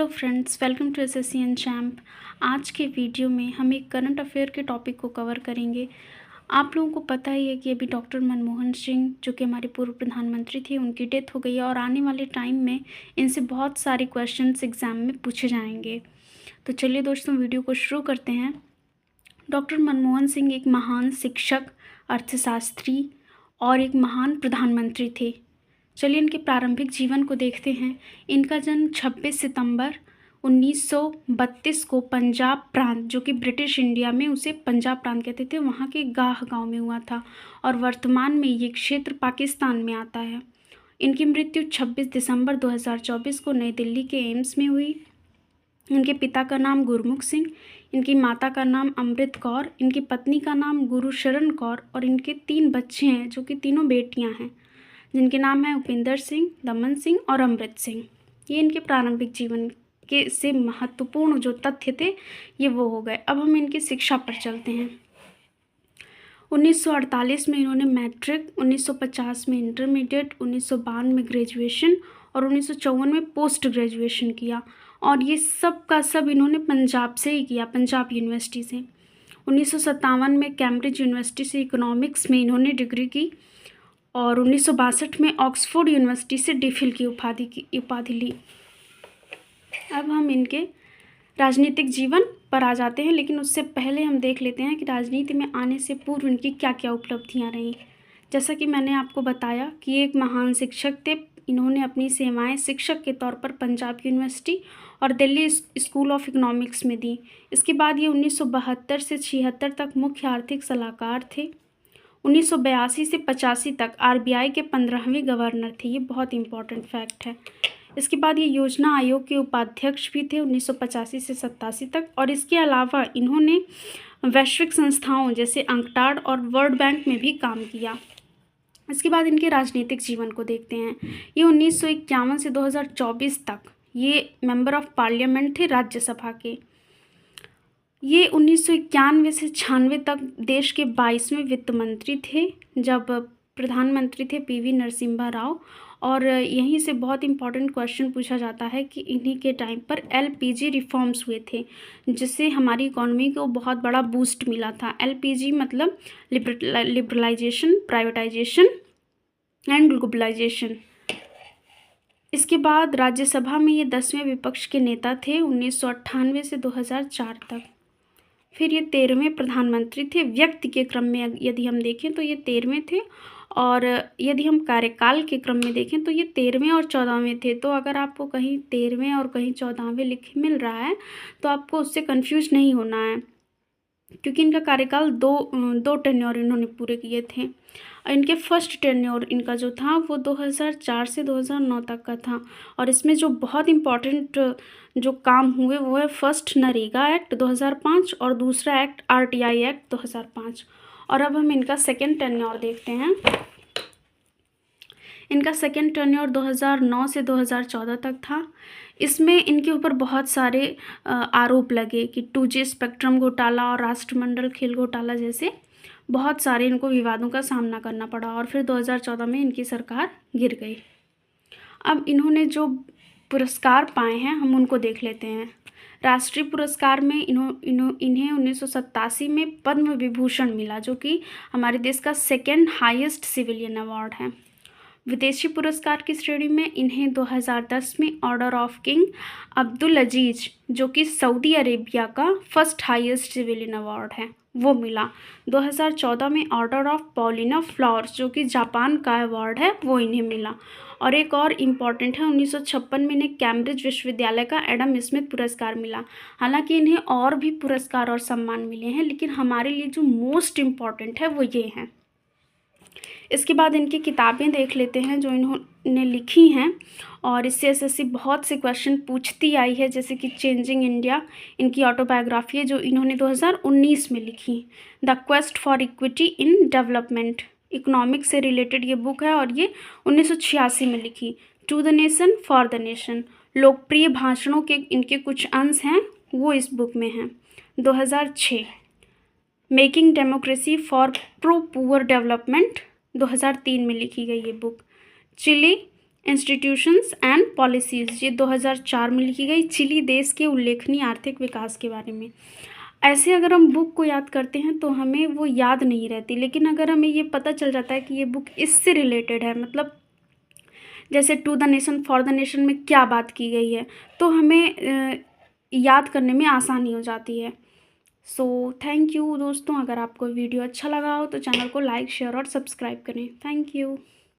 Hello friends, welcome to SSC and champ. आज के video में हम एक करंट अफेयर के टॉपिक को कवर करेंगे। आप लोगों को पता ही है कि अभी डॉक्टर मनमोहन सिंह, जो कि हमारे पूर्व प्रधानमंत्री थे, उनकी डेथ हो गई है और आने वाले टाइम में इनसे बहुत सारे क्वेश्चंस एग्ज़ाम में पूछे जाएंगे। तो चलिए दोस्तों, वीडियो को शुरू करते हैं। डॉक्टर मनमोहन सिंह एक महान शिक्षक, अर्थशास्त्री और एक महान प्रधानमंत्री थे। चलिए इनके प्रारंभिक जीवन को देखते हैं। इनका जन्म 26 सितंबर 1932 को पंजाब प्रांत, जो कि ब्रिटिश इंडिया में उसे पंजाब प्रांत कहते थे, वहाँ के गाह गांव में हुआ था और वर्तमान में ये क्षेत्र पाकिस्तान में आता है। इनकी मृत्यु 26 दिसंबर 2024 को नई दिल्ली के एम्स में हुई। इनके पिता का नाम गुरमुख सिंह, इनकी माता का नाम अमृत कौर, इनकी पत्नी का नाम गुरुशरण कौर और इनके 3 बच्चे हैं, जो कि तीनों बेटियां हैं, जिनके नाम हैं उपिंदर सिंह, दमन सिंह और अमृत सिंह। ये इनके प्रारंभिक जीवन के से महत्वपूर्ण जो तथ्य थे ये वो हो गए। अब हम इनकी शिक्षा पर चलते हैं। 1948 में इन्होंने मैट्रिक, 1950 में इंटरमीडिएट, 1952 में ग्रेजुएशन और 1954 में पोस्ट ग्रेजुएशन किया और ये सब का सब इन्होंने पंजाब से ही किया, पंजाब यूनिवर्सिटी से। 1957 में कैम्ब्रिज यूनिवर्सिटी से इकोनॉमिक्स में इन्होंने डिग्री की और 1962 में ऑक्सफोर्ड यूनिवर्सिटी से डिफिल की उपाधि ली। अब हम इनके राजनीतिक जीवन पर आ जाते हैं, लेकिन उससे पहले हम देख लेते हैं कि राजनीति में आने से पूर्व इनकी क्या क्या उपलब्धियां रहीं। जैसा कि मैंने आपको बताया कि ये एक महान शिक्षक थे। इन्होंने अपनी सेवाएं शिक्षक के तौर पर पंजाब यूनिवर्सिटी और दिल्ली स्कूल ऑफ इकोनॉमिक्स में दी। इसके बाद ये 1972 से 76 तक मुख्य आर्थिक सलाहकार थे। 1982 से 85 तक आरबीआई के 15वें गवर्नर थे। ये बहुत इंपॉर्टेंट फैक्ट है। इसके बाद ये योजना आयोग के उपाध्यक्ष भी थे 1985 से 87 तक और इसके अलावा इन्होंने वैश्विक संस्थाओं जैसे अंकटाड और वर्ल्ड बैंक में भी काम किया। इसके बाद इनके राजनीतिक जीवन को देखते हैं। ये 1951 से 2024 तक ये मेंबर ऑफ पार्लियामेंट थे राज्यसभा के। ये 1991 से 96 तक देश के 22वें वित्त मंत्री थे, जब प्रधानमंत्री थे पीवी नरसिम्हा राव। और यहीं से बहुत इंपॉर्टेंट क्वेश्चन पूछा जाता है कि इन्हीं के टाइम पर एलपीजी रिफॉर्म्स हुए थे, जिससे हमारी इकोनॉमी को बहुत बड़ा बूस्ट मिला था। एलपीजी मतलब लिबरलाइजेशन, प्राइवेटाइजेशन एंड ग्लोबलाइजेशन। इसके बाद राज्यसभा में ये 10वें विपक्ष के नेता थे 1998 से 2004 तक। फिर ये 13वें प्रधानमंत्री थे। व्यक्ति के क्रम में यदि हम देखें तो ये 13वें थे और यदि हम कार्यकाल के क्रम में देखें तो ये 13वें और 14वें थे। तो अगर आपको कहीं 13वें और कहीं 14वें लिखे मिल रहा है तो आपको उससे कंफ्यूज नहीं होना है, क्योंकि इनका कार्यकाल दो टेन्योर इन्होंने पूरे किए थे। इनके फर्स्ट टेन्योर इनका जो था वो 2004 से 2009 तक का था और इसमें जो बहुत इम्पॉर्टेंट जो काम हुए वो है फर्स्ट नरेगा एक्ट 2005 और दूसरा एक्ट आरटीआई एक्ट 2005। और अब हम इनका सेकेंड टेन्योर देखते हैं। इनका सेकेंड टेन्योर 2009 से 2014 तक था। इसमें इनके ऊपर बहुत सारे आरोप लगे कि 2G स्पेक्ट्रम घोटाला और राष्ट्रमंडल खेल घोटाला जैसे बहुत सारे इनको विवादों का सामना करना पड़ा और फिर 2014 में इनकी सरकार गिर गई। अब इन्होंने जो पुरस्कार पाए हैं हम उनको देख लेते हैं। राष्ट्रीय पुरस्कार में इन्हें 1987 में पद्म विभूषण मिला, जो कि हमारे देश का सेकेंड हाईएस्ट सिविलियन अवार्ड है। विदेशी पुरस्कार की श्रेणी में इन्हें 2010 में ऑर्डर ऑफ किंग अब्दुल अजीज, जो कि सऊदी अरेबिया का फर्स्ट हाईएस्ट सिविलियन अवार्ड है, वो मिला। 2014 में ऑर्डर ऑफ पॉलिना फ्लावर्स, जो कि जापान का अवार्ड है, वो इन्हें मिला। और एक और इम्पॉर्टेंट है, 1956 में इन्हें कैम्ब्रिज विश्वविद्यालय का एडम स्मिथ पुरस्कार मिला। हालांकि इन्हें और भी पुरस्कार और सम्मान मिले हैं, लेकिन हमारे लिए जो मोस्ट इम्पॉर्टेंट है वो ये हैं। इसके बाद इनकी किताबें देख लेते हैं जो इन्होंने लिखी हैं और इससे एसएससी बहुत से क्वेश्चन पूछती आई है, जैसे कि चेंजिंग इंडिया इनकी ऑटोबायोग्राफी है जो इन्होंने 2019 में लिखी। The quest for equity in development, economics से रिलेटेड ये बुक है और ये 1986 में लिखी। To the nation for the nation, लोकप्रिय भाषणों के इनके कुछ अंश हैं वो इस बुक में हैं। 2006 making democracy for pro poor development 2003 में लिखी गई ये book. Chile institutions and policies, ये 2004 में लिखी गई। चिली देश के उल्लेखनीय आर्थिक विकास के बारे में। ऐसे अगर हम बुक को याद करते हैं तो हमें वो याद नहीं रहती, लेकिन अगर हमें ये पता चल जाता है कि ये बुक इससे रिलेटेड है, मतलब जैसे to the nation for the nation में क्या बात की गई है, तो हमें याद करने में आसानी हो जाती है। सो थैंक यू दोस्तों, अगर आपको वीडियो अच्छा लगा हो तो चैनल को लाइक शेयर और सब्सक्राइब करें। Thank you.